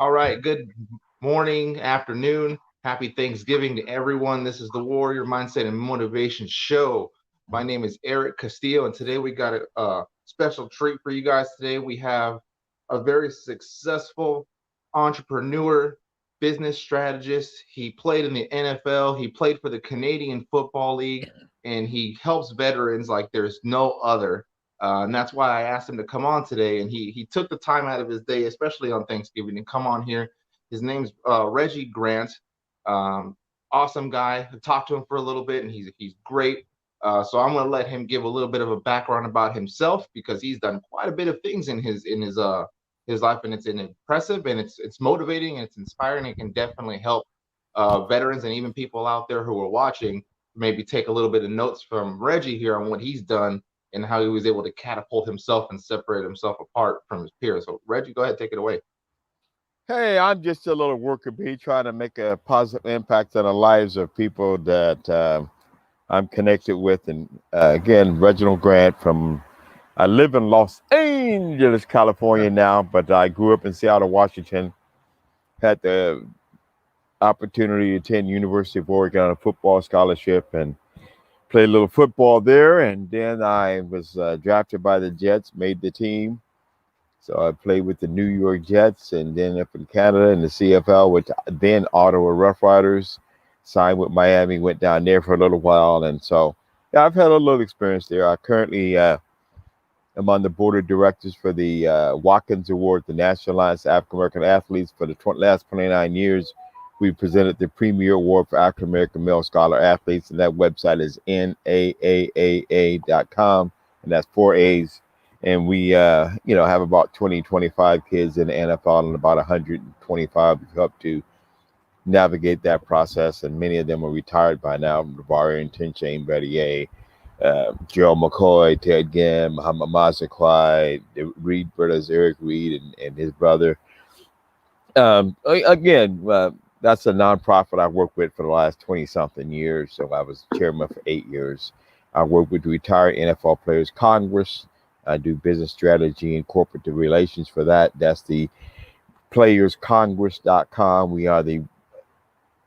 All right, good morning, afternoon. Happy Thanksgiving to everyone. This is the Warrior Mindset and Motivation Show. My name is Eric Castillo, and today we got a special treat for you guys. Today we have a very successful entrepreneur, business strategist. He played in the NFL, he played for the Canadian Football League, and he helps veterans like there's no other. And that's why I asked him to come on today. And he took the time out of his day, especially on Thanksgiving, to come on here. His name's Reggie Grant. Um, awesome guy. I talked to him for a little bit, and he's great. So I'm going to let him give a little bit of a background about himself because he's done quite a bit of things in his life, and it's impressive, and it's motivating, and it's inspiring. It can definitely help veterans and even people out there who are watching maybe take a little bit of notes from Reggie here on what he's done and how he was able to catapult himself and separate himself apart from his peers. So, Reggie, go ahead, take it away. Hey, I'm just a little worker bee trying to make a positive impact on the lives of people that I'm connected with. And again, Reginald Grant I live in Los Angeles, California now, but I grew up in Seattle, Washington. Had the opportunity to attend University of Oregon on a football scholarship and played a little football there. And then I was drafted by the Jets, made the team. So I played with the New York Jets and then up in Canada in the CFL with then Ottawa Rough Riders, signed with Miami, went down there for a little while. And so, yeah, I've had a little experience there. I currently am on the board of directors for the Watkins Award, the National Alliance of African American Athletes. For the last 29 years, we presented the Premier Award for African American Male Scholar Athletes. And that website is NAAAA.com. And that's 4 A's. And we, have about 20, 25 kids in the NFL and about 125 help to navigate that process. And many of them are retired by now. Barry and Shane Bettier, Gerald McCoy, Ted Ginn, Muhammad Mazakwai, the Reed brothers, Eric Reed and his brother. Again, that's a nonprofit I worked with for the last 20-something years. So I was chairman for 8 years. I worked with the Retired NFL Players Congress. I do business strategy and corporate relations for that. That's the playerscongress.com. We are the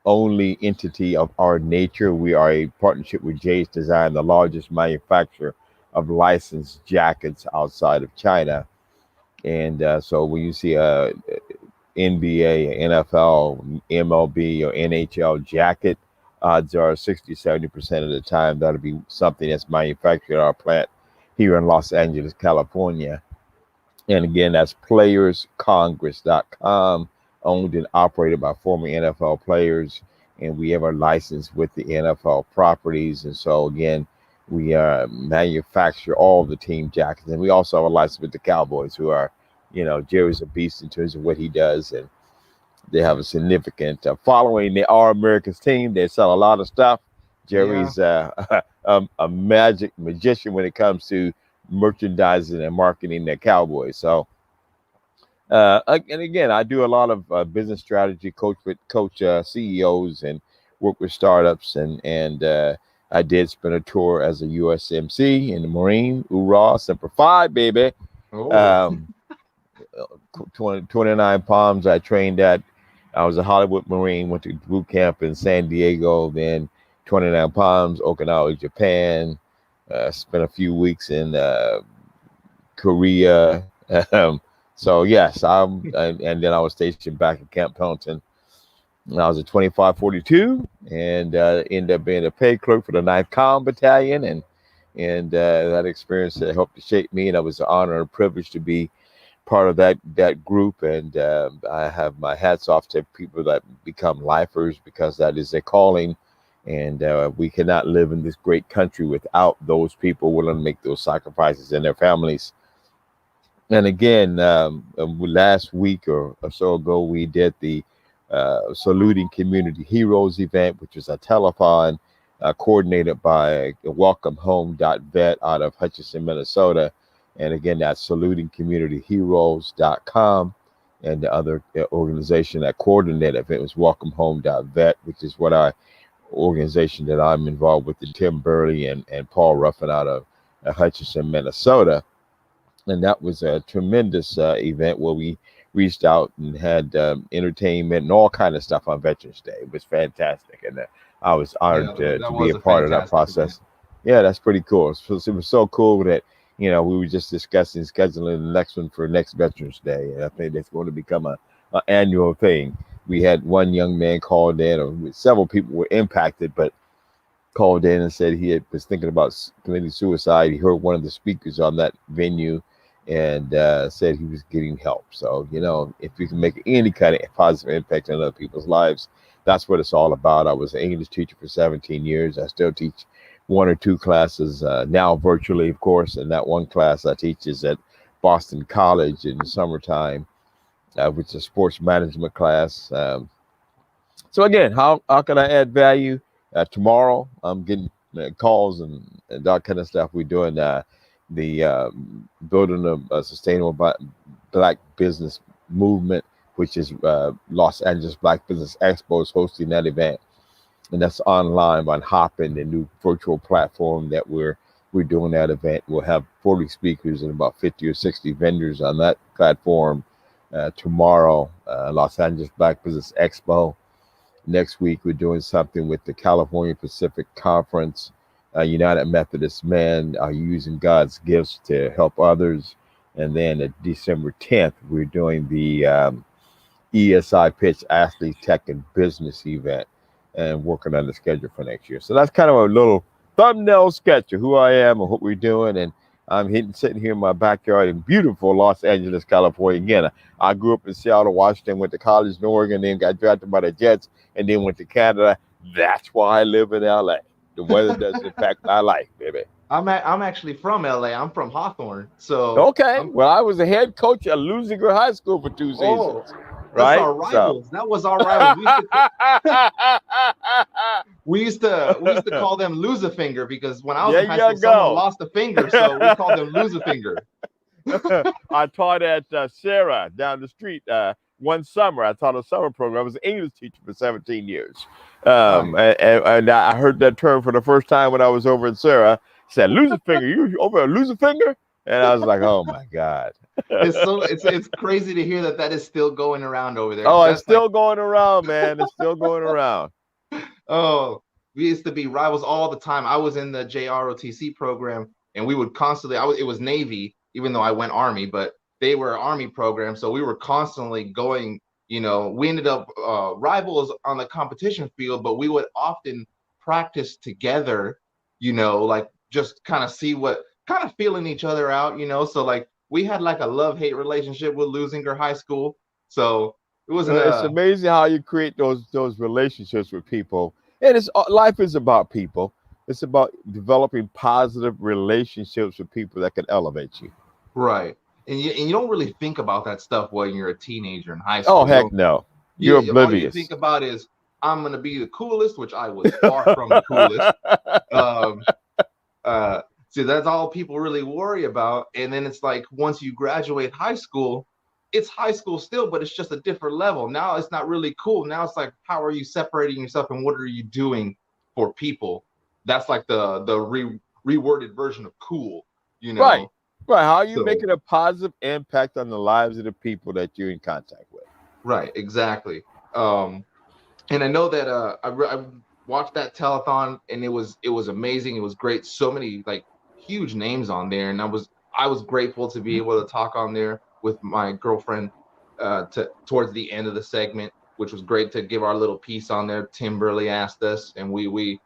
only entity of our nature. We are a partnership with Jay's Design, the largest manufacturer of licensed jackets outside of China. And so when you see a NBA, NFL, MLB, or NHL jacket, odds are 60-70% of the time that'll be something that's manufactured at our plant here in Los Angeles, California. And again, that's playerscongress.com, owned and operated by former NFL players. And we have our license with the NFL properties. And so, again, we manufacture all the team jackets. And we also have a license with the Cowboys, who are, Jerry's a beast in terms of what he does. And they have a significant following. They are America's team. They sell a lot of stuff. Jerry's a magician when it comes to merchandising and marketing the Cowboys. So, and again, I do a lot of business strategy, coach CEOs and work with startups. And I did spend a tour as a USMC in the Marine. Hoorah, Semper Fi, baby. Oh. 29 Palms I trained at. I was a Hollywood Marine, went to boot camp in San Diego, then 29 Palms, Okinawa, Japan. Spent a few weeks in Korea. So yes, and then I was stationed back at Camp Pendleton. And I was a 2542 and ended up being a pay clerk for the 9th Com Battalion. And that experience helped to shape me. And it was an honor and a privilege to be part of that group. And I have my hats off to people that become lifers, because that is their calling. And we cannot live in this great country without those people willing to make those sacrifices and their families. And again, last week or so ago, we did the Saluting Community Heroes event, which was a telethon coordinated by WelcomeHome.vet out of Hutchinson, Minnesota. And again, that's salutingcommunityheroes.com. And the other organization that coordinated the event was WelcomeHome.vet, which is what organization that I'm involved with, the Tim Burley and Paul Ruffin out of Hutchinson, Minnesota. And that was a tremendous event where we reached out and had entertainment and all kind of stuff on Veterans Day. It was fantastic, and I was Yeah, honored that to be was a a part of that fantastic event. process. Yeah, that's pretty cool. It was so cool that we were just discussing scheduling the next one for next Veterans Day, and I think that's going to become a annual thing. We had one young man called in, or several people were impacted, but called in and said was thinking about committing suicide. He heard one of the speakers on that venue and said he was getting help. So, if you can make any kind of positive impact on other people's lives, that's what it's all about. I was an English teacher for 17 years. I still teach one or two classes now virtually, of course. And that one class I teach is at Boston College in the summertime, which is a sports management class. So again, how can I add value? Tomorrow, I'm getting calls and that kind of stuff. We're doing the building a sustainable Black business movement, which is Los Angeles Black Business Expo is hosting that event, and that's online on Hopin, the new virtual platform that we're doing that event. We'll have 40 speakers and about 50 or 60 vendors on that platform tomorrow. Los Angeles Black Business Expo. Next week, we're doing something with the California Pacific Conference. United Methodist Men are using God's gifts to help others. And then at December 10th, we're doing the ESI Pitch Athlete Tech and Business event and working on the schedule for next year. So that's kind of a little thumbnail sketch of who I am and what we're doing. And I'm sitting here in my backyard in beautiful Los Angeles, California. Again, I grew up in Seattle, Washington, went to college in Oregon, then got drafted by the Jets, and then went to Canada. That's why I live in LA. The weather doesn't impact my life, baby. I'm actually from LA. I'm from Hawthorne. So Okay. Well, I was a head coach at Lusinger High School for 2 oh, seasons. that's Right? our So rivals. That was our rivals. We used to call them lose a finger because when I was there in high you school, someone go. lost a finger, so we called them lose a finger. I taught at Sarah down the street one summer. I taught a summer program. I was an English teacher for 17 years. Nice. And I heard that term for the first time when I was over in Sarah. Said, lose a finger. You over a lose a finger? And I was like, oh my God. It's crazy to hear that is still going around over there. Oh, it's That's like, still going around, man. It's still going around. oh, we used to be rivals all the time. I was in the JROTC program, and we would constantly. It was Navy, even though I went Army, but they were Army program, so we were constantly going. We ended up rivals on the competition field, but we would often practice together. Like just kind of see what kind of feeling each other out. So like we had like a love-hate relationship with Lusinger High School. So it wasn't It's amazing how you create those relationships with people. And life is about people. It's about developing positive relationships with people that can elevate you. right. And you don't really think about that stuff when you're a teenager in high Oh, school. heck no. You're All you oblivious. think about is I'm gonna be the coolest, which I was far from the coolest. Um, See, that's all people really worry about. And then it's like once you graduate high school, it's high school still, but it's just a different level. Now it's not really cool. Now it's like, how are you separating yourself and what are you doing for people? That's like the reworded version of cool, you Right. know. Right. How are you So making a positive impact on the lives of the people that you're in contact with? right, exactly. And I know that I watched that telethon and it was amazing. It was great. So many like huge names on there, and I was grateful to be able to talk on there with my girlfriend towards the end of the segment, which was great to give our little piece on there. Tim Burley asked us, and we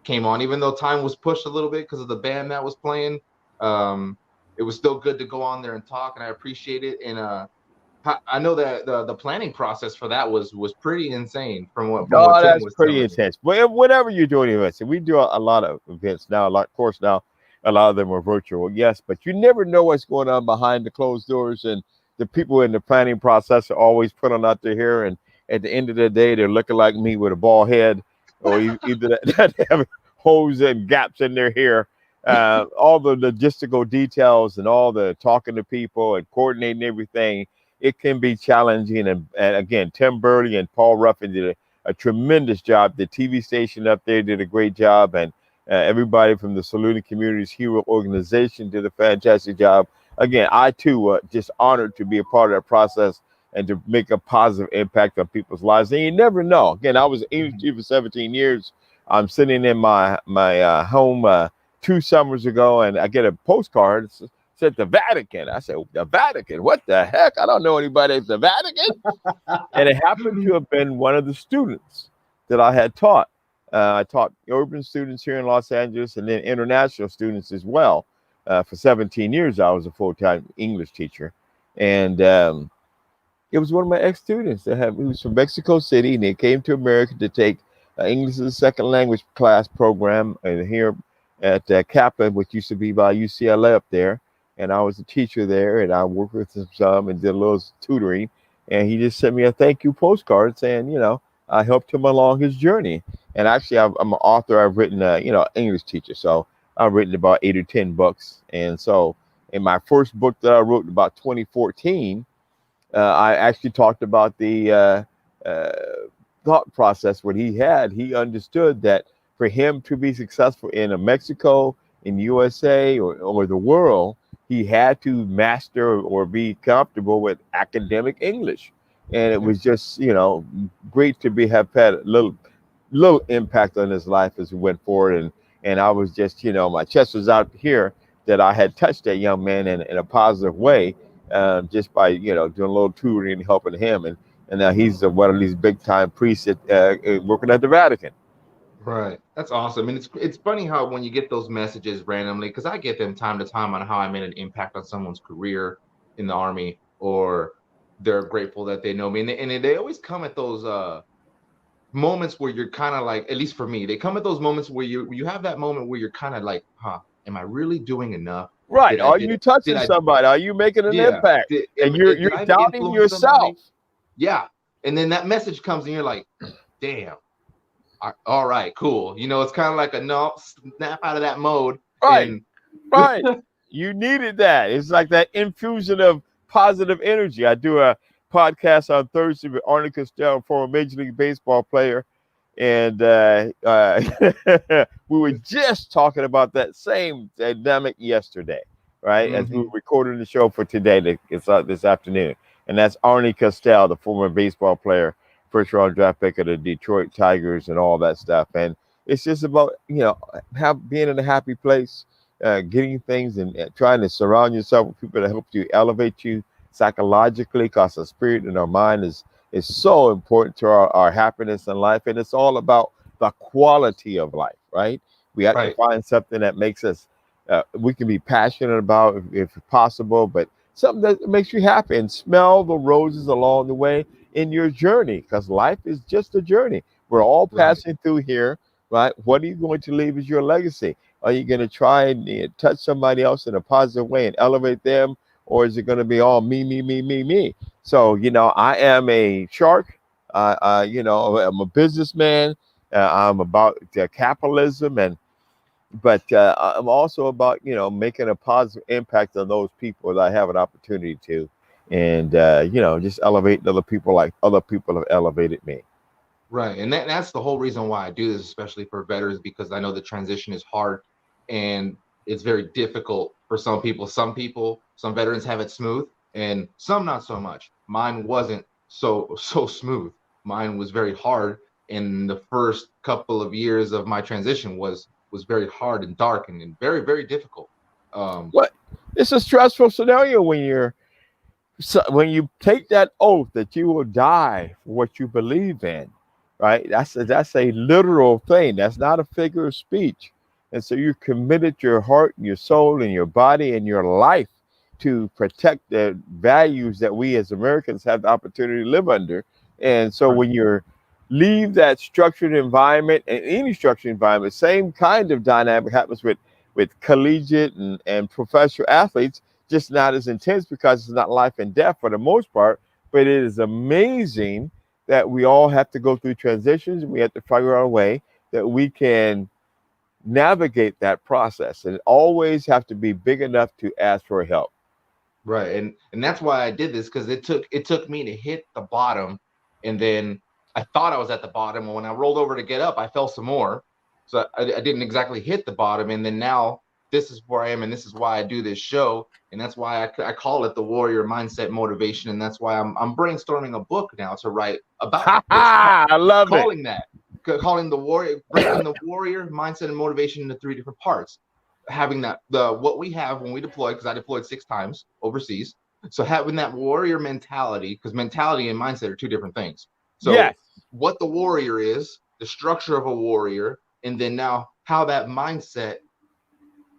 came on, even though time was pushed a little bit because of the band that was playing. Um, it was still good to go on there and talk, and I appreciate it. And I know that the planning process for that was pretty insane from what Oh, Tim that's was pretty telling me. intense. Well, whenever you're doing events, and we do a lot of events now, of course, now a lot of them are virtual, yes, but you never know what's going on behind the closed doors. And the people in the planning process are always put on out their hair. And at the end of the day, they're looking like me with a bald head, or either that they have holes and gaps in their hair. All the logistical details and all the talking to people and coordinating everything, it can be challenging. And again, Tim Burley and Paul Ruffin did a tremendous job. The TV station up there did a great job, and everybody from the Saluda Communities Hero Organization did a fantastic job. Again, I too just honored to be a part of that process and to make a positive impact on people's lives. And you never know. Again, I was an English teacher for 17 years. I'm sitting in my home 2 summers ago, and I get a postcard. It said the Vatican. I said, the Vatican? What the heck? I don't know anybody at the Vatican. And it happened to have been one of the students that I had taught. I taught urban students here in Los Angeles and then international students as well. For 17 years, I was a full-time English teacher. And it was one of my ex-students. He was from Mexico City, and they came to America to take English as a second language class program here at Kaplan, which used to be by UCLA up there. And I was a teacher there, and I worked with him some and did a little tutoring. And he just sent me a thank you postcard saying, I helped him along his journey. And actually, I'm an author. I've written, English teacher. So I've written about 8 or 10 books. And so in my first book that I wrote in about 2014, I actually talked about the thought process what he had. He understood that for him to be successful in Mexico, in USA, or the world, he had to master or be comfortable with academic English. And it was just, great to have had a little impact on his life as we went forward. And I was just, my chest was out here that I had touched that young man in a positive way, just by, doing a little tutoring and helping him. And now he's one of these big time priests working at the Vatican. Right. That's awesome. And it's funny how when you get those messages randomly, because I get them time to time on how I made an impact on someone's career in the Army, or they're grateful that they know me. And they always come at those moments where you're kind of like, at least for me, they come at those moments where you have that moment where you're kind of like, am I really doing enough? Right. Are you touching somebody? Are you making an impact? And you're doubting yourself. Somebody? Yeah. And then that message comes and you're like, damn. All right, cool. It's kind of like a snap out of that mode. Right. Right. You needed that. It's like that infusion of positive energy. I do a podcast on Thursday with Arnie Costello, former Major League Baseball player. And we were just talking about that same dynamic yesterday, right? As we were recording the show for today, it's this afternoon. And that's Arnie Costello, the former baseball player, first round draft pick of the Detroit Tigers and all that stuff. And it's just about, being in a happy place, getting things and trying to surround yourself with people that help you elevate you psychologically, because the spirit and our mind is so important to our happiness in life. And it's all about the quality of life, right? We have to find something that makes us, we can be passionate about if possible, but something that makes you happy, and smell the roses along the way in your journey, because life is just a journey. We're all passing through here, right? What are you going to leave as your legacy? Are you going to try and touch somebody else in a positive way and elevate them? Or is it going to be all me, me, me, me, me? So, I am a shark. I'm a businessman. I'm about capitalism, but I'm also about, making a positive impact on those people that I have an opportunity to. And, just elevating other people like other people have elevated me. Right. And that's the whole reason why I do this, especially for veterans, because I know the transition is hard and it's very difficult for some people. Some veterans have it smooth and some not so much. Mine wasn't so smooth. Mine was very hard. And the first couple of years of my transition was very hard and dark and very, very difficult. What? It's a stressful scenario when you take that oath that you will die for what you believe in, right? That's a literal thing. That's not a figure of speech. And so you're committed your heart and your soul and your body and your life to protect the values that we as Americans have the opportunity to live under. And so when you leave that structured environment, and any structured environment, same kind of dynamic happens with collegiate and professional athletes, just not as intense because it's not life and death for the most part. But it is amazing that we all have to go through transitions. We have to figure out a way that we can navigate that process, and always have to be big enough to ask for help. Right. And that's why I did this, because it took me to hit the bottom, and then I thought I was at the bottom, and when I rolled over to get up, I fell some more. So I didn't exactly hit the bottom. And then now this is where I am, and this is why I do this show, and that's why I call it the Warrior Mindset Motivation, and that's why I'm brainstorming a book now to write about this, I love it. calling the warrior, breaking the warrior mindset and motivation into 3 different parts. Having what we have when we deploy, because I deployed 6 times overseas, so having that warrior mentality, because mentality and mindset are 2 different things. So Yes. what the warrior is, the structure of a warrior, and then now how that mindset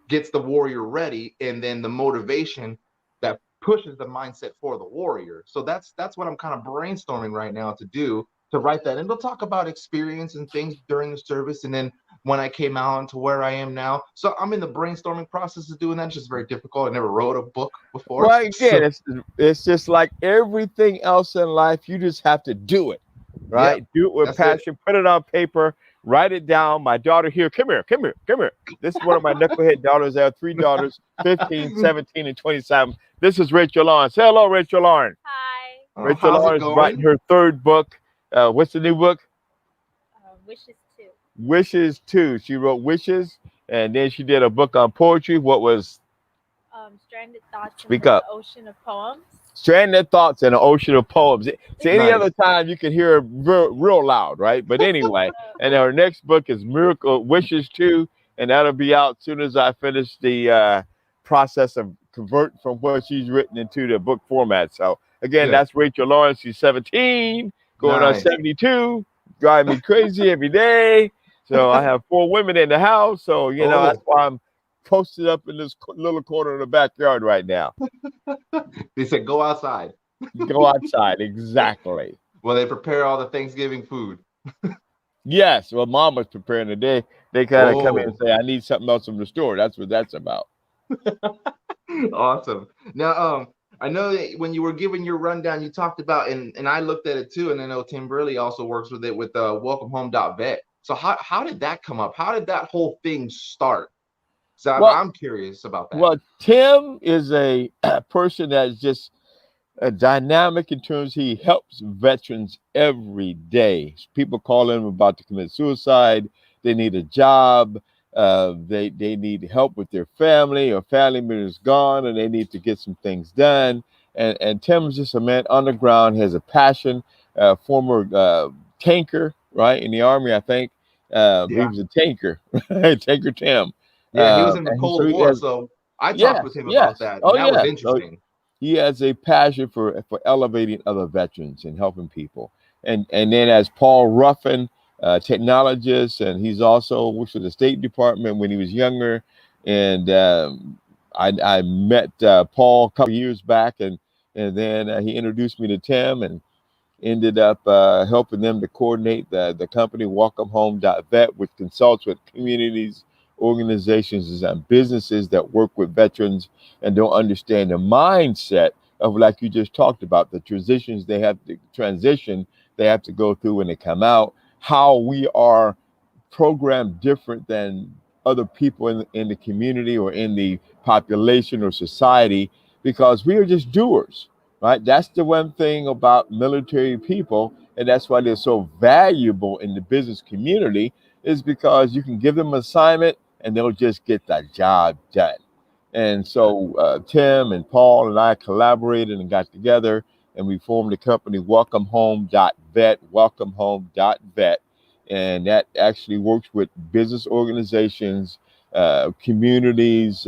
gets the warrior ready, and then the motivation that pushes the mindset for the warrior. So that's what I'm kind of brainstorming right now to do, to write that. And we'll talk about experience and things during the service, and then when I came out to where I am now. So I'm in the brainstorming process of doing that. It's just very difficult. I never wrote a book before. Well, again, it's just like everything else in life. You just have to do it, right? Do it with passion. Put it on paper. Write it down. My daughter here, come here. This is one of my knucklehead daughters. I have 3 daughters, 15, 17, and 27. This is Rachel Lauren. Say hello, Rachel Lauren. Hi. Rachel Lauren is writing her 3rd book. What's the new book? Wishes 2. Wishes 2. She wrote Wishes, and then she did a book on poetry. What was? Stranded Thoughts Speak in up. the Ocean of Poems. Stranded Thoughts in an Ocean of Poems. See, any other time you can hear real loud, right? But anyway, and our next book is Miracle Wishes 2, and that'll be out as soon as I finish the process of converting from what she's written into the book format. So again, that's Rachel Lawrence. She's 17, going on 72, driving me crazy every day. So I have 4 women in the house. So, that's why I'm posted up in this little corner of the backyard right now. They said, go outside. Go outside, exactly. Well, they prepare all the Thanksgiving food. Yes, well, Mom was preparing today. They kind of come in and say, I need something else from the store. That's what that's about. Awesome. Now, I know that when you were giving your rundown, you talked about, and I looked at it too, and I know Tim Burley also works with it with welcomehome.vet. So how did that come up? How did that whole thing start? So I'm curious about that. Well, Tim is a person that's just dynamic in terms he helps veterans every day. People call him about to commit suicide. They need a job. They need help with their family, or family member is gone and they need to get some things done. And Tim's just a man underground, has a passion, former tanker, right, in the Army, I think. He was a tanker, Tanker Tim. Yeah, he was in the Cold War, so I talked with him about that, and that was interesting. So he has a passion for elevating other veterans and helping people. And then as Paul Ruffin, technologist, and he's also works for the State Department when he was younger. And I met Paul a couple years back, and then he introduced me to Tim, and ended up helping them to coordinate the company welcomehome.vet, which consults with communities, organizations, and businesses that work with veterans and don't understand the mindset of, like you just talked about, the transition they have to go through when they come out, how we are programmed different than other people in the community or in the population or society, because we are just doers. Right, that's the one thing about military people, and that's why they're so valuable in the business community, is because you can give them an assignment and they'll just get that job done. And so Tim and Paul and I collaborated and got together, and we formed a company, welcomehome.vet, and that actually works with business organizations, communities,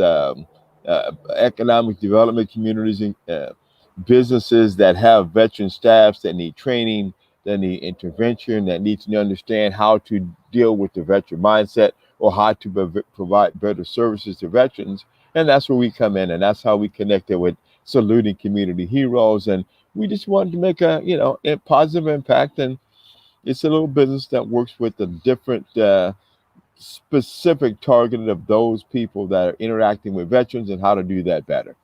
economic development communities, businesses that have veteran staffs that need training, that need intervention, that need to understand how to deal with the veteran mindset, or how to provide better services to veterans. And that's where we come in, and that's how we connected with Saluting Community Heroes. And we just wanted to make a positive impact. And it's a little business that works with the different specific targeted of those people that are interacting with veterans and how to do that better.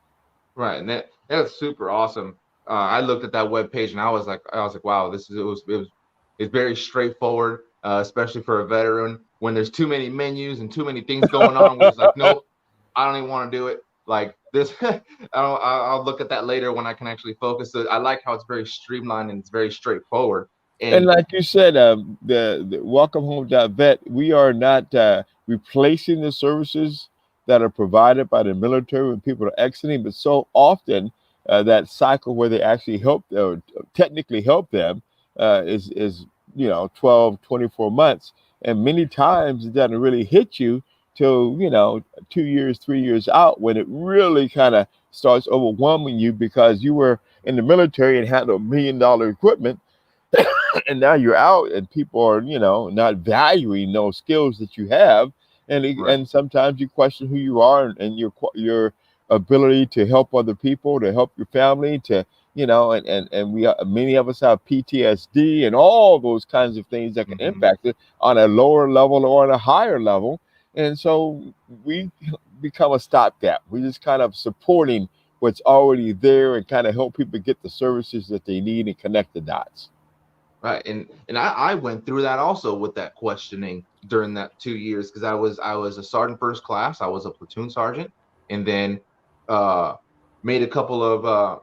Right, and that's super awesome. I looked at that web page and I was like, wow, it's very straightforward, especially for a veteran. When there's too many menus and too many things going on, we're just like, nope, I don't even want to do it. Like this, I'll look at that later when I can actually focus. I like how it's very streamlined and it's very straightforward. And like you said, the welcomehome.vet, we are not replacing the services that are provided by the military when people are exiting, but so often that cycle where they actually help or technically help them is 12, 24 months. And many times it doesn't really hit you till 2 years, 3 years out, when it really kind of starts overwhelming you because you were in the military and had $1 million equipment, and now you're out and people are not valuing those skills that you have, Right. and sometimes you question who you are and your ability to help other people, to help your family, to and we many of us have PTSD and all those kinds of things that can Hmm. impact it on a lower level or on a higher level. And so we become a stopgap. We just kind of supporting what's already there and kind of help people get the services that they need and connect the dots. Right. And I went through that also with that questioning during that 2 years, because I was a sergeant first class. I was a platoon sergeant, and then uh made a couple of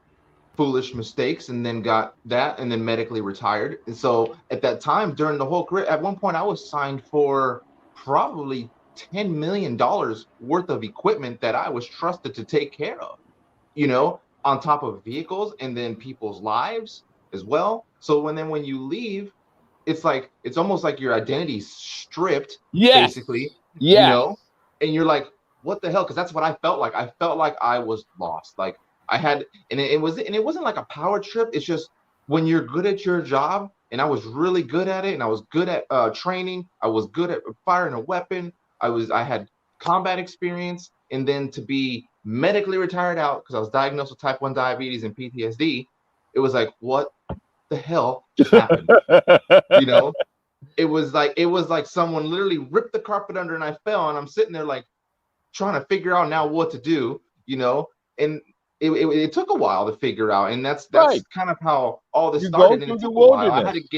foolish mistakes, and then got that, and then medically retired. And so at that time during the whole career, at one point I was signed for probably $10 million worth of equipment that I was trusted to take care of, on top of vehicles and then people's lives as well. So when you leave, it's almost like your identity's stripped, Yes. basically, you Yes. know, and you're like, what the hell? Because that's what I felt like. I felt like I was lost. Like I had, and it wasn't like a power trip. It's just when you're good at your job, and I was really good at it, and I was good at training. I was good at firing a weapon. I had combat experience, and then to be medically retired out because I was diagnosed with type 1 diabetes and PTSD, it was like, what the hell just happened? You know, it was like someone literally ripped the carpet under and I fell, and I'm sitting there like trying to figure out now what to do, and it took a while to figure out, and that's Right. kind of how all this You go started, and through it the took a while. I had to wilderness.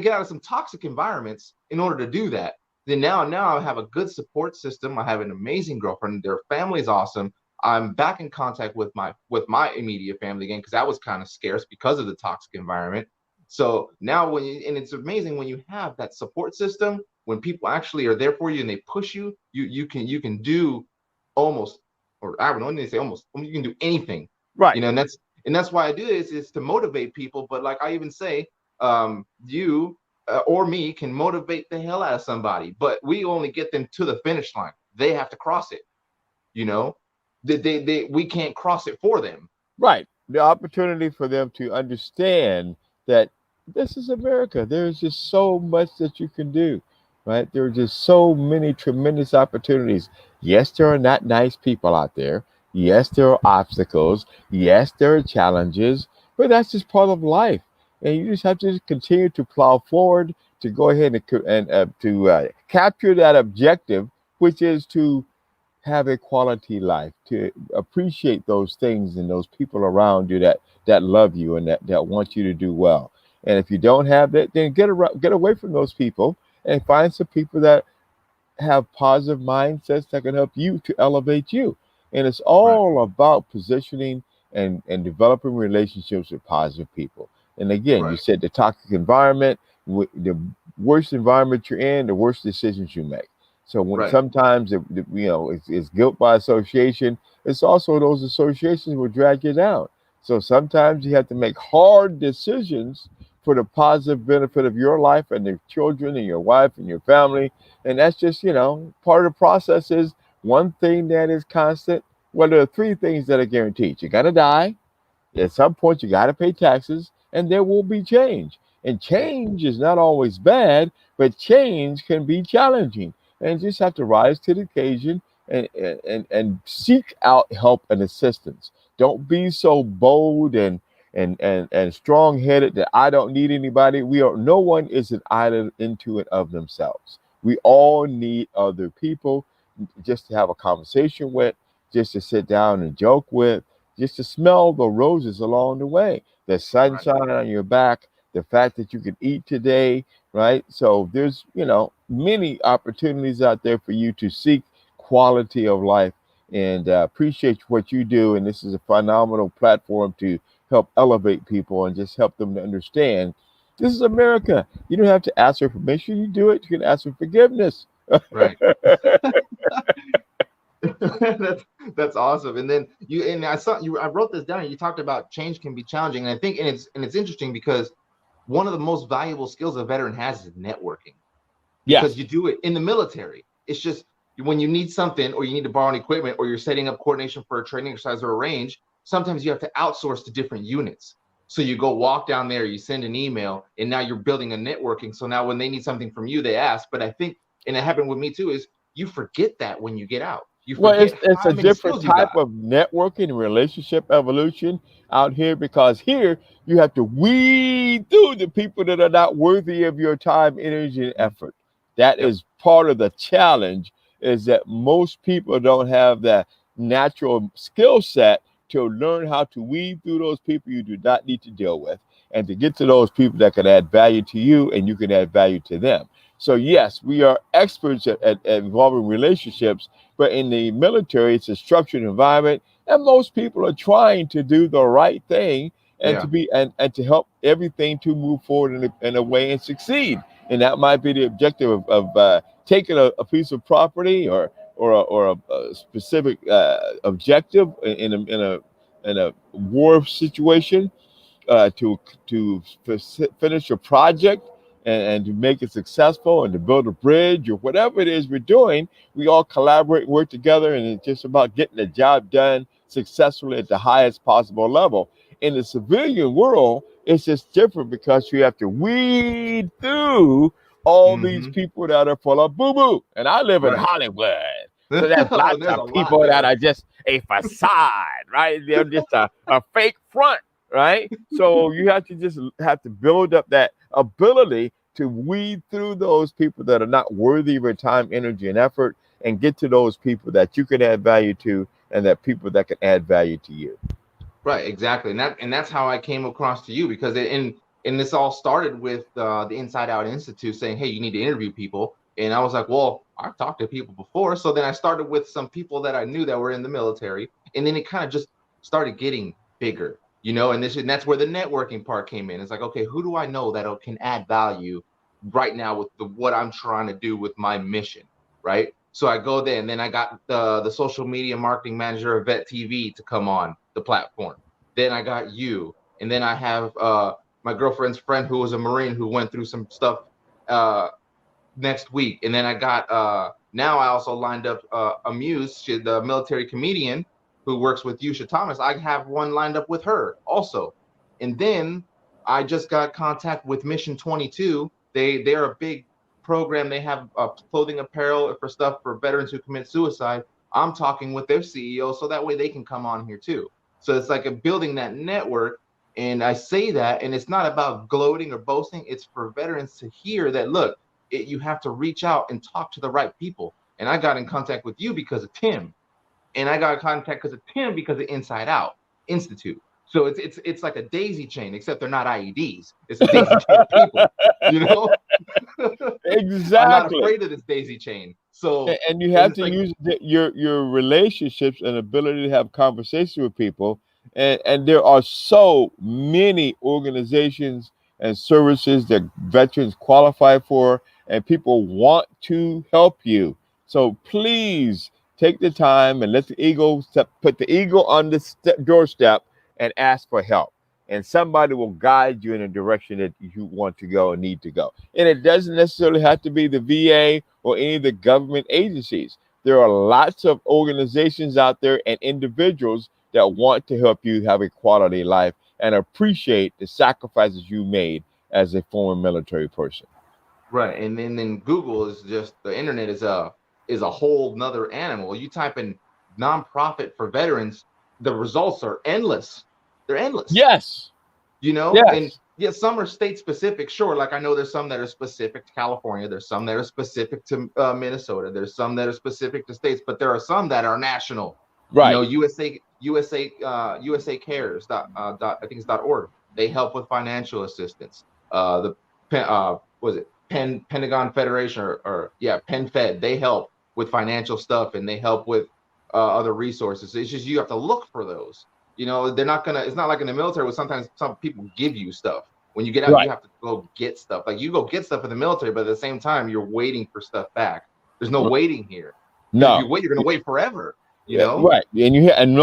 get out of some toxic environments in order to do that. Then now I have a good support system. I have an amazing girlfriend. Their family's awesome. I'm back in contact with my immediate family again, because that was kind of scarce because of the toxic environment. So now and it's amazing when you have that support system, when people actually are there for you and they push you, you can do almost, or I don't know, they say almost, you can do anything, Right. and that's why I do this, is to motivate people. But like I even say, you or me can motivate the hell out of somebody, but we only get them to the finish line. They have to cross it. You know, we can't cross it for them. Right. The opportunity for them to understand that this is America. There's just so much that you can do, right? There are just so many tremendous opportunities. Yes, there are not nice people out there. Yes, there are obstacles. Yes, there are challenges, but that's just part of life. And you just have to continue to plow forward to go ahead and to capture that objective, which is to have a quality life, to appreciate those things and those people around you that love you and that want you to do well. And if you don't have that, then get away from those people and find some people that have positive mindsets that can help you to elevate you. And it's Right. all about positioning and developing relationships with positive people. And again, you Right. said the toxic environment, the worse environment you're in, the worse decisions you make. So when Right. sometimes it's guilt by association, it's also those associations will drag you down. So sometimes you have to make hard decisions for the positive benefit of your life and your children and your wife and your family, and that's just part of the process. Is one thing that is constant. Well, there are three things that are guaranteed. You're gonna die at some point. You got to pay taxes, and there will be change. And change is not always bad, but change can be challenging, and you just have to rise to the occasion and seek out help and assistance. Don't be so bold and strong headed that I don't need anybody. We are No one is an island into and of themselves. We all need other people just to have a conversation with, just to sit down and joke with, just to smell the roses along the way, the Right. sunshine on your back, the fact that you can eat today, right? So there's, many opportunities out there for you to seek quality of life, and appreciate what you do. And this is a phenomenal platform to help elevate people and just help them to understand this is America. You don't have to ask for permission. You do it. You can ask for forgiveness. Right. That's awesome. And then I saw you. I wrote this down. And you talked about change can be challenging, and I think, and it's interesting because one of the most valuable skills a veteran has is networking, because Yes. you do it in the military. It's just when you need something, or you need to borrow an equipment, or you're setting up coordination for a training exercise or a range. Sometimes you have to outsource to different units. So you go walk down there, you send an email, and now you're building a networking. So now when they need something from you, they ask. But I think, and it happened with me too, is you forget that when you get out. You Well, forget it's how a many different skills you type got. of networking, relationship evolution out here, because here you have to weed through the people that are not worthy of your time, energy, and effort. That Yep. is part of the challenge, is that most people don't have that natural skill set to learn how to weed through those people you do not need to deal with, and to get to those people that can add value to you and you can add value to them. So yes, we are experts at involving relationships, but in the military, it's a structured environment, and most people are trying to do the right thing and to Yeah. be and to help everything to move forward in a way and succeed. And that might be the objective of taking a piece of property or a specific objective in a war situation, to finish a project and to make it successful and to build a bridge or whatever it is we're doing. We all collaborate and work together, and it's just about getting the job done successfully at the highest possible level. In the civilian world, it's just different because you have to weed through all these Mm-hmm. people that are full of boo boo. And I live in Right. Hollywood. So there's Oh, lots there's of a lot people that there. are just a facade, right? They're just a fake front, right? So you have to just have to build up that ability to weed through those people that are not worthy of your time, energy, and effort, and get to those people that you can add value to, and that people that can add value to you. Right, exactly, and that's how I came across to you, because and this all started with the Inside Out Institute saying, "Hey, you need to interview people," and I was like, "Well, I've talked to people before," so then I started with some people that I knew that were in the military, and then it kind of just started getting bigger, and that's where the networking part came in. It's like, okay, who do I know that can add value right now with what I'm trying to do with my mission, right? So I go there, and then I got the social media marketing manager of Vet TV to come on the platform. Then I got you, and then I have my girlfriend's friend who was a Marine who went through some stuff uh, next week, and then I got now I also lined up Amuse, the military comedian who works with Yusha Thomas. I have one lined up with her also, and then I just got contact with Mission 22. They're a big program. They have clothing apparel for stuff for veterans who commit suicide. I'm talking with their CEO so that way they can come on here too. So it's like a building that network. And I say that, and it's not about gloating or boasting. It's for veterans to hear that, look, you have to reach out and talk to the right people. And I got in contact with you because of Tim, and I got in contact because of Tim because of Inside Out Institute. So it's like a daisy chain, except they're not IEDs. It's a daisy chain of people, you know. I'm not Exactly. afraid of this daisy chain. So And you and have it's to like, use your relationships and ability to have conversation with people. And there are so many organizations and services that veterans qualify for, and people want to help you. So please take the time and let the put the ego on the doorstep and ask for help. And somebody will guide you in a direction that you want to go and need to go. And it doesn't necessarily have to be the VA or any of the government agencies. There are lots of organizations out there and individuals that want to help you have a quality life and appreciate the sacrifices you made as a former military person. right. And then Google is just, the internet is a whole nother animal. You type in nonprofit for veterans, the results are endless. They're endless. Yes, And yes, yeah, some are state specific, sure. Like I know there's some that are specific to California, there's some that are specific to Minnesota, there's some that are specific to states, but there are some that are national. right. USA cares I think it's .org. They help with financial assistance. The was it Pentagon Federation, or yeah, PenFed, they help with financial stuff, and they help with other resources. It's just you have to look for those. They're not gonna, it's not like in the military where sometimes some people give you stuff. When you get out, you Right. have to go get stuff. Like you go get stuff in the military, but at the same time, you're waiting for stuff back. There's no waiting here. Because if you No. wait, you're gonna wait forever. You Yeah, know? right. And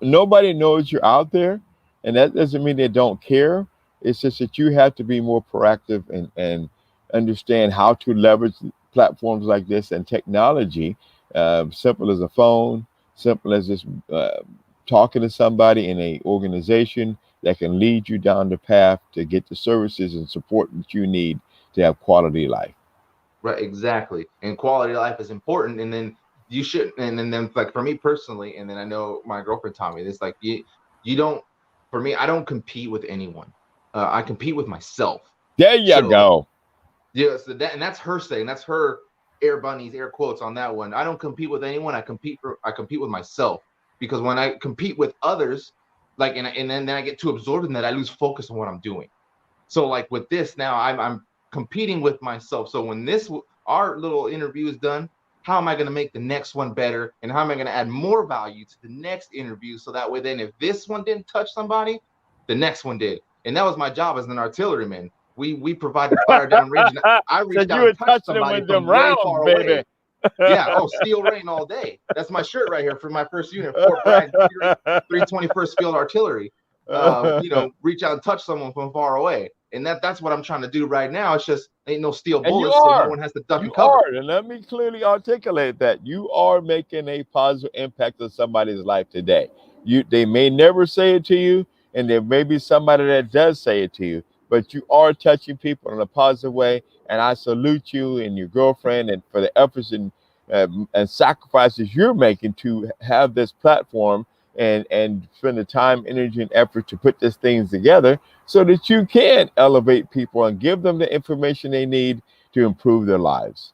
nobody knows you're out there, and that doesn't mean they don't care. It's just that you have to be more proactive and understand how to leverage platforms like this and technology. Simple as a phone, simple as just talking to somebody in a organization that can lead you down the path to get the services and support that you need to have quality life. Right, exactly. And quality of life is important. And then you should, and then like for me personally, and then I know my girlfriend taught me this, like you don't, for me, I don't compete with anyone. I compete with myself. There you So go. yeah, so that, and that's her saying, that's her air bunnies, air quotes on that one. I don't compete with anyone. I compete with myself, because when I compete with others, like, and then I get too absorbed in that, I lose focus on what I'm doing. So like with this now, I'm competing with myself. So when our little interview is done, how am I going to make the next one better, and how am I going to add more value to the next interview, so that way then if this one didn't touch somebody, the next one did. And that was my job as an artilleryman. We provided fire down range, and I So reached you out were and touched touching them somebody with them from way rounds, far baby. away. Yeah. Oh, steel rain all day. That's my shirt right here for my first unit, Fort Bragg 321st Field Artillery. Reach out and touch someone from far away. And that's what I'm trying to do right now. It's just ain't no steel And bullets, so no one has to duck and you cover. are, and let me clearly articulate that you are making a positive impact on somebody's life today. They may never say it to you, and there may be somebody that does say it to you, but you are touching people in a positive way. And I salute you and your girlfriend and for the efforts and sacrifices you're making to have this platform and spend the time, energy, and effort to put these things together so that you can elevate people and give them the information they need to improve their lives.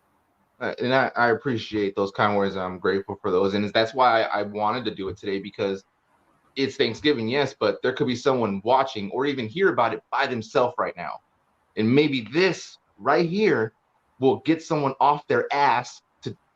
And I appreciate those kind words. I'm grateful for those. And that's why I wanted to do it today, because it's Thanksgiving, yes, but there could be someone watching or even hear about it by themselves right now. And maybe this right here will get someone off their ass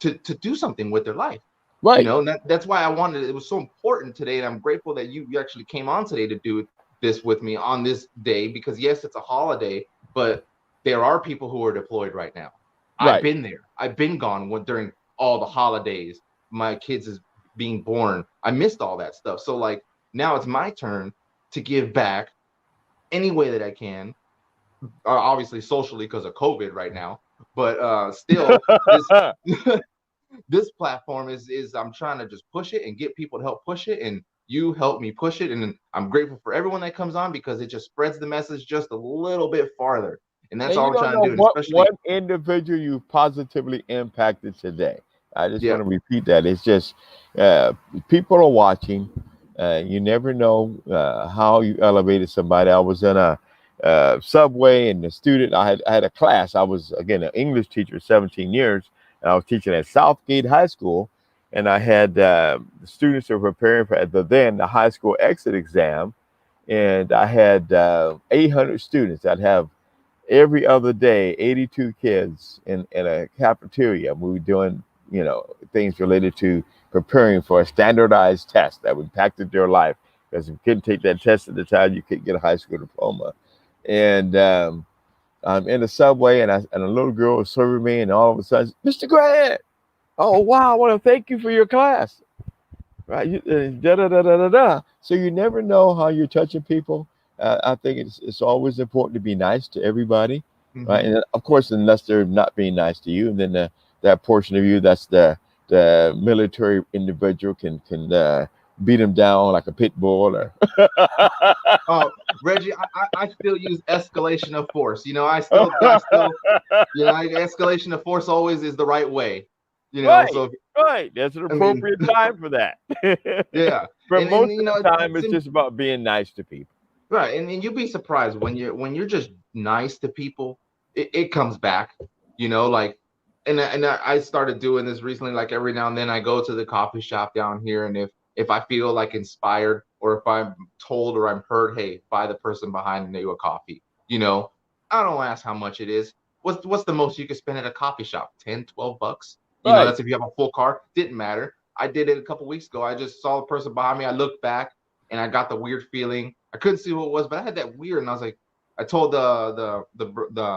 to do something with their life. Right. And that's why I wanted it was so important today. And I'm grateful that you actually came on today to do this with me on this day, because yes, it's a holiday, but there are people who are deployed right now. I've Right. been there. I've been gone during all the holidays. My kids is being born. I missed all that stuff. So like now it's my turn to give back any way that I can. Obviously socially because of COVID right now, but still this this platform is I'm trying to just push it and get people to help push it, and you help me push it, and I'm grateful for everyone that comes on, because it just spreads the message just a little bit farther, and that's And all you I'm don't trying to know do, and what especially one individual you positively impacted today. I just yeah. want to repeat that. It's just uh, people are watching. You never know how you elevated somebody. I was in a subway, and the student I had a class. I was again an English teacher, 17 years, and I was teaching at Southgate High School, and I had students who were preparing for the high school exit exam, and I had 800 students. I'd have every other day 82 kids in a cafeteria. We were doing things related to preparing for a standardized test that impacted their life, because if you couldn't take that test at the time, you couldn't get a high school diploma. And I'm in the subway, and a little girl was serving me, and all of a sudden, Mr. Grant, oh wow, I want to thank you for your class. Right, da da da da da da. So you never know how you're touching people. I think it's always important to be nice to everybody, right? Mm-hmm. And of course, unless they're not being nice to you, and then that portion of you that's the military individual can beat them down like a pit bull. Or Reggie, I still use escalation of force. I still escalation of force always is the right way. Right, So right. There's an I mean, appropriate time for that. yeah, But and most of the time, it's it's just about being nice to people. right, and you'd be surprised when you're just nice to people, it comes back, like, and I started doing this recently. Like every now and then, I go to the coffee shop down here, and if I feel like inspired, or if I'm told or I'm heard, hey, buy the person behind you a coffee, I don't ask how much it is. What's the most you could spend at a coffee shop? 10, 12 bucks. Right. That's if you have a full car. Didn't matter. I did it a couple weeks ago. I just saw the person behind me. I looked back, and I got the weird feeling. I couldn't see who it was, but I had that weird, and I was like, I told the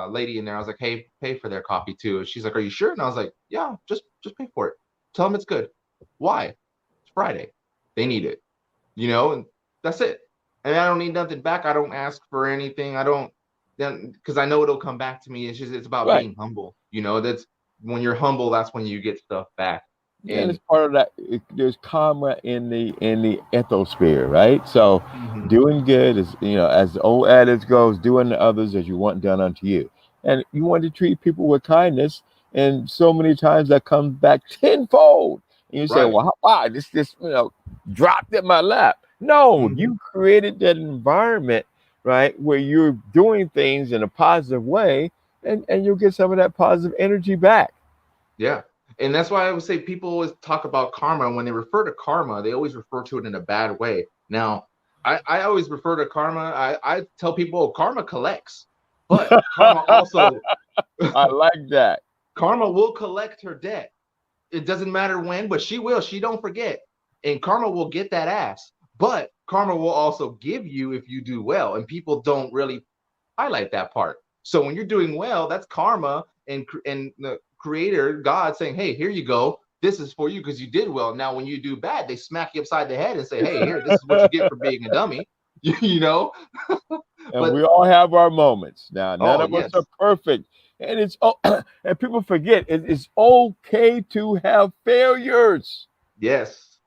lady in there, I was like, hey, pay for their coffee too. And she's like, are you sure? And I was like, yeah, just pay for it. Tell them it's good. Why? It's Friday. They need it. And that's it. And I don't need nothing back. I don't ask for anything. I don't, then because I know it'll come back to me. It's about Right. being humble. That's when you're humble, that's when you get stuff back. And it's part of that. There's karma in the ethosphere, right? So doing good is, as the old adage goes, doing to others as you want done unto you. And you want to treat people with kindness, and so many times that comes back tenfold. And you say, Right. well, wow, this dropped in my lap. No, you created that environment, right, where you're doing things in a positive way, and you'll get some of that positive energy back. Yeah. And that's why I would say people always talk about karma. And when they refer to karma, they always refer to it in a bad way. Now, I always refer to karma. I tell people, oh, karma collects, but karma also. I like that. Karma will collect her debt. It doesn't matter when, but she will. She don't forget. And karma will get that ass. But karma will also give you if you do well. And people don't really highlight that part. So when you're doing well, that's karma and the creator, God, saying, hey, here you go. This is for you because you did well. Now, when you do bad, they smack you upside the head and say, hey, here, this is what you get for being a dummy. And we all have our moments. Now, none of us are perfect. And it's and people forget it's okay to have failures. Yes.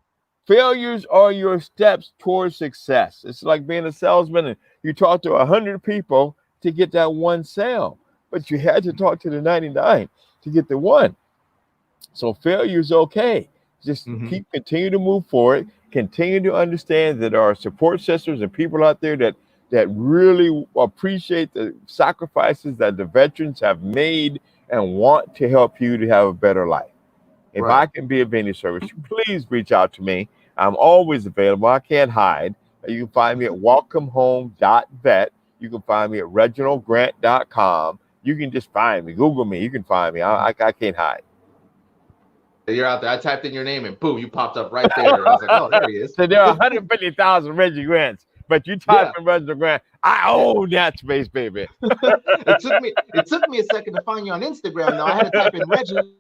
Failures are your steps towards success. It's like being a salesman and you talk to 100 people to get that one sale, but you had to talk to the 99 to get the one. So failure is okay. Just continue to move forward. Continue to understand that there are support systems and people out there that really appreciate the sacrifices that the veterans have made and want to help you to have a better life. If I can be of any service, please reach out to me. I'm always available. I can't hide. You can find me at welcomehome.vet. You can find me at reginaldgrant.com. You can just find me. Google me. You can find me. I can't hide. You're out there. I typed in your name and boom, you popped up right there. I was like, oh, there he is. So there are 150,000 Reggie Grants, but you type in Reginald Grant. I own that space, baby. It took me a second to find you on Instagram. Though I had to type in Reginald.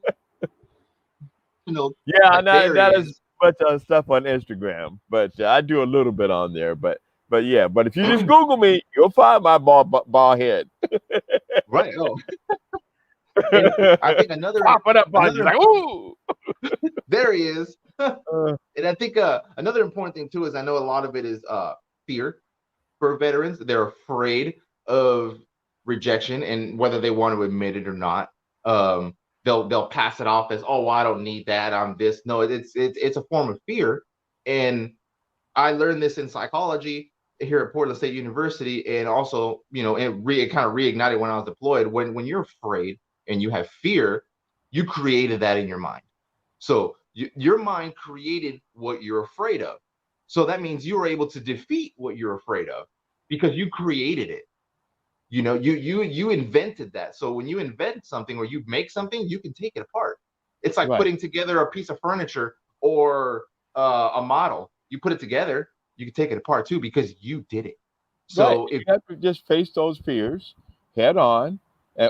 Yeah, like that is a bunch of stuff on Instagram, but I do a little bit on there. But if you just Google me, you'll find my bald head. Right. Oh. I think another like, ooh. There he is. And I think another important thing too is I know a lot of it is fear for veterans. They're afraid of rejection, and whether they want to admit it or not, they'll pass it off as, oh, well, I don't need that. I'm this. No, it's a form of fear. And I learned this in psychology here at Portland State University, and also, it kind of reignited when I was deployed. When you're afraid and you have fear, you created that in your mind. So your mind created what you're afraid of. So that means you were able to defeat what you're afraid of because you created it. You invented that. So when you invent something or you make something, you can take it apart. It's like putting together a piece of furniture or a model. You put it together, you can take it apart too because you did it. So you have to just face those fears head on.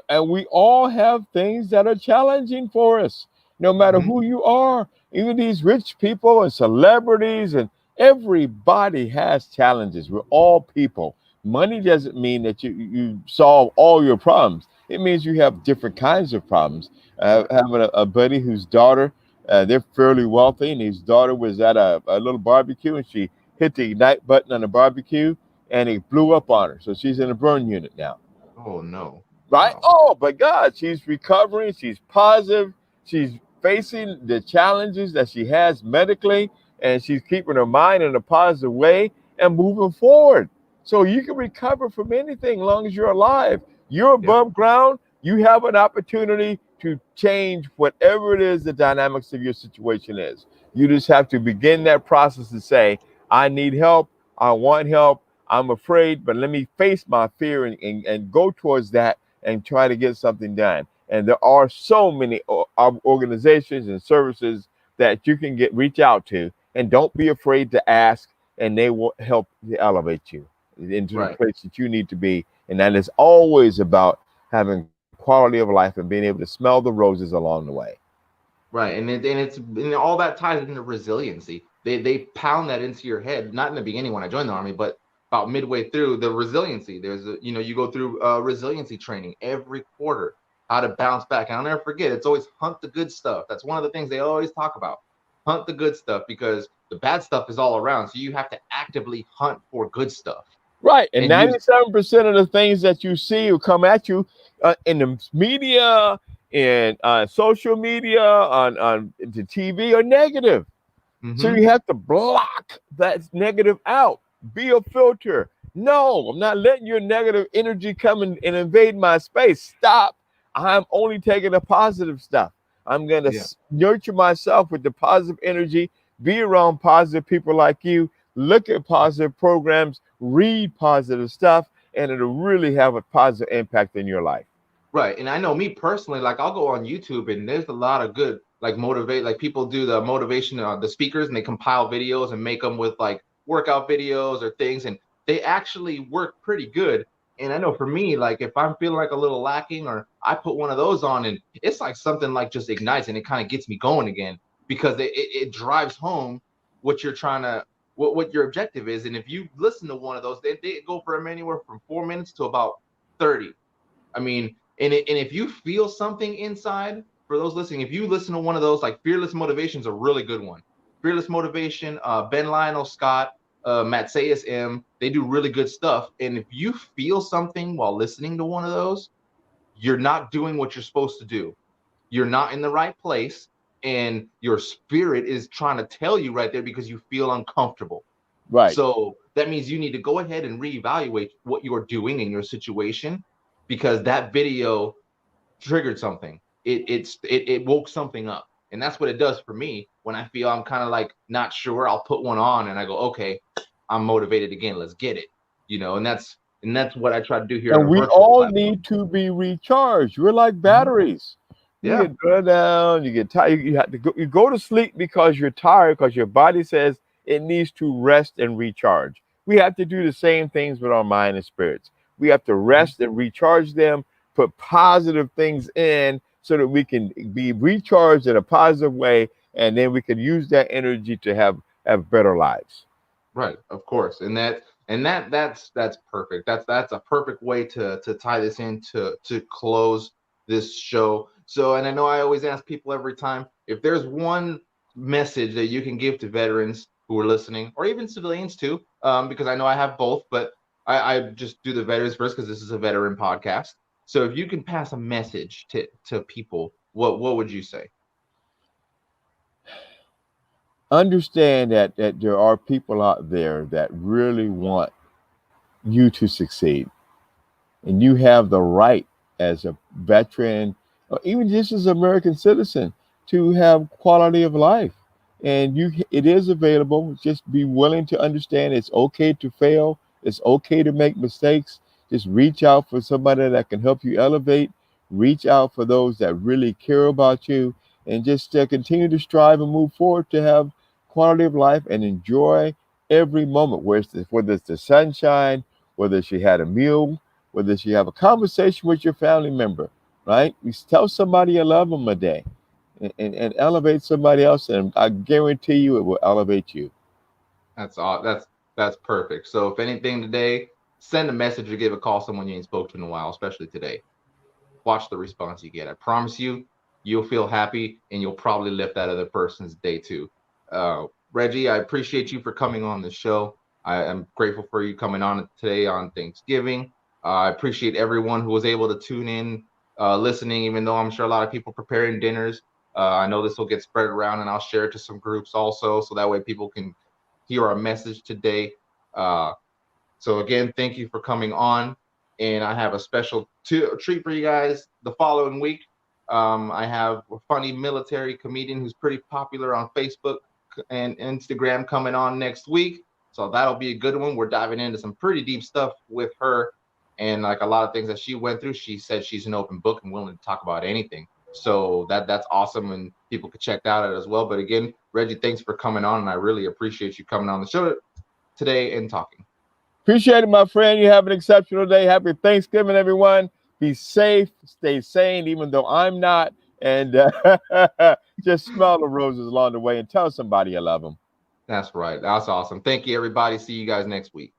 And we all have things that are challenging for us, no matter who you are. Even these rich people and celebrities, and everybody has challenges. We're all people. Money doesn't mean that you solve all your problems. It means you have different kinds of problems. I have a buddy whose daughter, they're fairly wealthy, and his daughter was at a little barbecue, and she hit the ignite button on the barbecue, and it blew up on her. So she's in a burn unit now. Oh, no. Right? Wow. Oh, but God, she's recovering. She's positive. She's facing the challenges that she has medically, and she's keeping her mind in a positive way and moving forward. So you can recover from anything as long as you're alive. You're above ground. You have an opportunity to change whatever it is the dynamics of your situation is. You just have to begin that process to say, I need help. I want help. I'm afraid, but let me face my fear and go towards that and try to get something done. And there are so many organizations and services that you can reach out to, and don't be afraid to ask, and they will help to elevate you into the place that you need to be. And that is always about having quality of life and being able to smell the roses along the way. Right, and all that ties into resiliency. They pound that into your head, not in the beginning when I joined the army, but about midway through. The resiliency. There's you go through resiliency training every quarter, how to bounce back. And I'll never forget. It's always hunt the good stuff. That's one of the things they always talk about. Hunt the good stuff, because the bad stuff is all around. So you have to actively hunt for good stuff Right. And and use. 97% of the things that you see will come at you in the media, in social media, on the TV are negative. So Mm-hmm. you have to block that negative out. Be a filter. No, I'm not letting your negative energy come and invade my space. Stop. I'm only taking the positive stuff. I'm going to Yeah. nurture myself with the positive energy, be around positive people like you, look at positive programs, read positive stuff, and it'll really have a positive impact in your life. Right. And I know me personally, like I'll go on YouTube and there's a lot of good, like motivate, like people do the motivation, the speakers, and they compile videos and make them with like workout videos or things. And they actually work pretty good. And I know for me, like if I'm feeling like a little lacking, or I put one of those on, and it's like something like just ignites and it kind of gets me going again, because it drives home what you're trying to, what your objective is. And if you listen to one of those, they go for anywhere from 4 minutes to about 30. I mean, and if you feel something inside, for those listening, if you listen to one of those, like Fearless Motivation is a really good one. Fearless Motivation, Ben Lionel Scott, Matthias M, they do really good stuff. And if you feel something while listening to one of those, you're not doing what you're supposed to do. You're not in the right place, and your spirit is trying to tell you right there because you feel uncomfortable. Right. So that means you need to go ahead and reevaluate what you're doing in your situation, because that video triggered something. It woke something up. And that's what it does for me. When I feel I'm kind of like not sure, I'll put one on and I go, okay, I'm motivated again. Let's get it. And that's what I try to do here on And a we virtual all platform. need to be recharged. We're like Mhm. batteries. You Yeah. get run down, you get tired, you have to go, you go to sleep because you're tired, because your body says it needs to rest and recharge. We have to do the same things with our mind and spirits. We have to Mhm. rest and recharge them, put positive things in so that we can be recharged in a positive way, and then we can use that energy to have better lives. Right, of course. And that's perfect. That's a perfect way to tie this in to close this show. So, and I know I always ask people every time, if there's one message that you can give to veterans who are listening, or even civilians too, because I know I have both, but I just do the veterans first because this is a veteran podcast. So if you can pass a message to people, what would you say? Understand that there are people out there that really want you to succeed, and you have the right as a veteran or even just as an American citizen to have quality of life. And it is available. Just be willing to understand it's okay to fail, it's okay to make mistakes. Just reach out for somebody that can help you elevate, reach out for those that really care about you, and just continue to strive and move forward to have quality of life and enjoy every moment, whether it's the sunshine, whether she had a meal, whether you have a conversation with your family member, right? You tell somebody you love them a day, and elevate somebody else, and I guarantee you it will elevate you. That's all. That's perfect. So if anything today, send a message or give a call someone you ain't spoke to in a while, especially today. Watch the response you get. I promise you, you'll feel happy and you'll probably lift that other person's day too. Reggie, I appreciate you for coming on the show. I am grateful for you coming on today on Thanksgiving. I appreciate everyone who was able to tune in, listening, even though I'm sure a lot of people preparing dinners. I know this will get spread around, and I'll share it to some groups also, so that way people can hear our message today. Uh, so again, thank you for coming on, and I have a special treat for you guys the following week. I have a funny military comedian who's pretty popular on Facebook and Instagram coming on next week. So that'll be a good one. We're diving into some pretty deep stuff with her, and like a lot of things that she went through. She said she's an open book and willing to talk about anything. So that's awesome, and people could check that out as well. But again, Reggie, thanks for coming on, and I really appreciate you coming on the show today and talking. Appreciate it, my friend. You have an exceptional day. Happy Thanksgiving, everyone. Be safe, stay sane, even though I'm not. and just smell the roses along the way and tell somebody you love them. That's right. That's awesome. Thank you, everybody. See you guys next week.